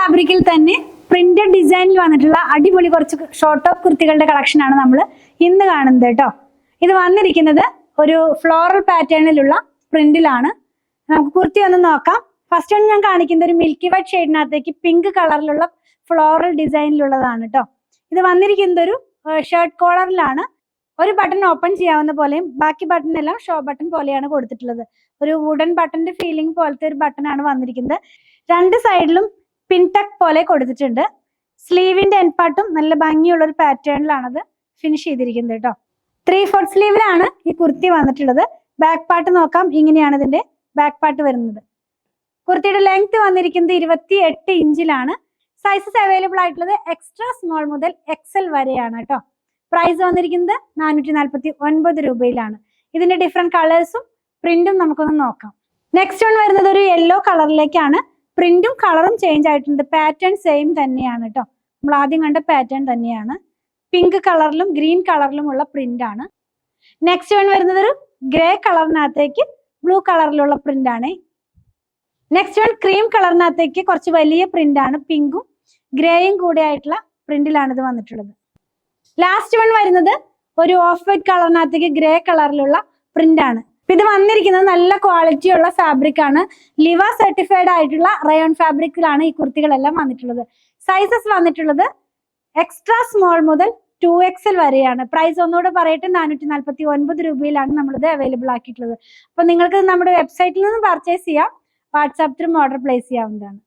ഫാബ്രിക്കിൽ തന്നെ പ്രിന്റഡ് ഡിസൈനിൽ വന്നിട്ടുള്ള അടിപൊളി കുറച്ച് ഷോർട്ട് ടോപ്പ് കുർത്തികളുടെ കളക്ഷൻ ആണ് നമ്മൾ ഇന്ന് കാണുന്നത് കേട്ടോ. ഇത് വന്നിരിക്കുന്നത് ഒരു ഫ്ലോറൽ പാറ്റേണിലുള്ള പ്രിന്റിലാണ്. നമുക്ക് കുർത്തി ഒന്ന് നോക്കാം. ഫസ്റ്റ് ആണ് ഞാൻ കാണിക്കുന്നത് ഒരു മിൽക്കി വൈറ്റ് ഷെയ്ഡിനകത്തേക്ക് പിങ്ക് കളറിലുള്ള ഫ്ലോറൽ ഡിസൈനിലുള്ളതാണ് കേട്ടോ. ഇത് വന്നിരിക്കുന്നത് ഒരു ഷർട്ട് കോളറിലാണ്. ഒരു ബട്ടൺ ഓപ്പൺ ചെയ്യാവുന്ന പോലെയും ബാക്കി ബട്ടൺ എല്ലാം ഷോ ബട്ടൺ പോലെയാണ് കൊടുത്തിട്ടുള്ളത്. ഒരു വുഡൻ ബട്ടന്റെ ഫീലിംഗ് പോലത്തെ ഒരു ബട്ടൺ ആണ് വന്നിരിക്കുന്നത്. രണ്ട് സൈഡിലും പിൻടക്ക് പോലെ കൊടുത്തിട്ടുണ്ട്. സ്ലീവിന്റെ എൻഡ് പാർട്ടും നല്ല ഭംഗിയുള്ള ഒരു പാറ്റേണിലാണത് ഫിനിഷ് ചെയ്തിരിക്കുന്നത് കേട്ടോ. 3/4 സ്ലീവിലാണ് ഈ കുർത്തി വന്നിട്ടുള്ളത്. ബാക്ക് പാർട്ട് നോക്കാം. ഇങ്ങനെയാണ് ഇതിന്റെ ബാക്ക് പാർട്ട് വരുന്നത്. കുർത്തിയുടെ ലെങ്ത് വന്നിരിക്കുന്നത് 28 ഇഞ്ചിലാണ്. സൈസസ് അവൈലബിൾ ആയിട്ടുള്ളത് എക്സ്ട്രാ സ്മോൾ മുതൽ എക്സൽ വരെയാണ് കേട്ടോ. പ്രൈസ് വന്നിരിക്കുന്നത് 449 രൂപയിലാണ്. ഇതിന്റെ ഡിഫറെന്റ് കളേഴ്സും പ്രിന്റും നമുക്കൊന്ന് നോക്കാം. നെക്സ്റ്റ് വൺ വരുന്നത് ഒരു യെല്ലോ കളറിലേക്കാണ്. പ്രിന്റും കളറും ചേഞ്ച് ആയിട്ടുണ്ട്. പാറ്റേൺ സെയിം തന്നെയാണ് കേട്ടോ. നമ്മൾ ആദ്യം കണ്ട പാറ്റേൺ തന്നെയാണ്. പിങ്ക് കളറിലും ഗ്രീൻ കളറിലും ഉള്ള പ്രിന്റ് ആണ്. നെക്സ്റ്റ് വൺ വരുന്നത് ഒരു ഗ്രേ കളറിനകത്തേക്ക് ബ്ലൂ കളറിലുള്ള പ്രിന്റ് ആണ്. നെക്സ്റ്റ് വൺ ക്രീം കളറിനകത്തേക്ക് കുറച്ച് വലിയ പ്രിന്റ് ആണ്. പിങ്കും ഗ്രേയും കൂടെ ആയിട്ടുള്ള പ്രിന്റിലാണ് ഇത് വന്നിട്ടുള്ളത്. ലാസ്റ്റ് വൺ വരുന്നത് ഒരു ഓഫ് വൈറ്റ് കളറിനകത്തേക്ക് ഗ്രേ കളറിലുള്ള പ്രിന്റ് ആണ്. ഇത് വന്നിരിക്കുന്നത് നല്ല ക്വാളിറ്റി ഉള്ള ഫാബ്രിക് ആണ്. ലിവ സർട്ടിഫൈഡ് ആയിട്ടുള്ള റയോൺ ഫാബ്രിക്കിലാണ് ഈ കുർത്തികളെല്ലാം വന്നിട്ടുള്ളത്. സൈസസ് വന്നിട്ടുള്ളത് എക്സ്ട്രാ സ്മോൾ മുതൽ 2XL വരെയാണ്. പ്രൈസ് ഒന്നുകൂടെ പറയട്ടെ, 449 രൂപയിലാണ് നമ്മളിത് അവൈലബിൾ ആക്കിയിട്ടുള്ളത്. അപ്പൊ നിങ്ങൾക്ക് നമ്മുടെ വെബ്സൈറ്റിൽ നിന്ന് പർച്ചേസ് ചെയ്യാം. വാട്സാപ്പ് ത്രൂ ഓർഡർ പ്ലേസ് ചെയ്യാവുന്നതാണ്.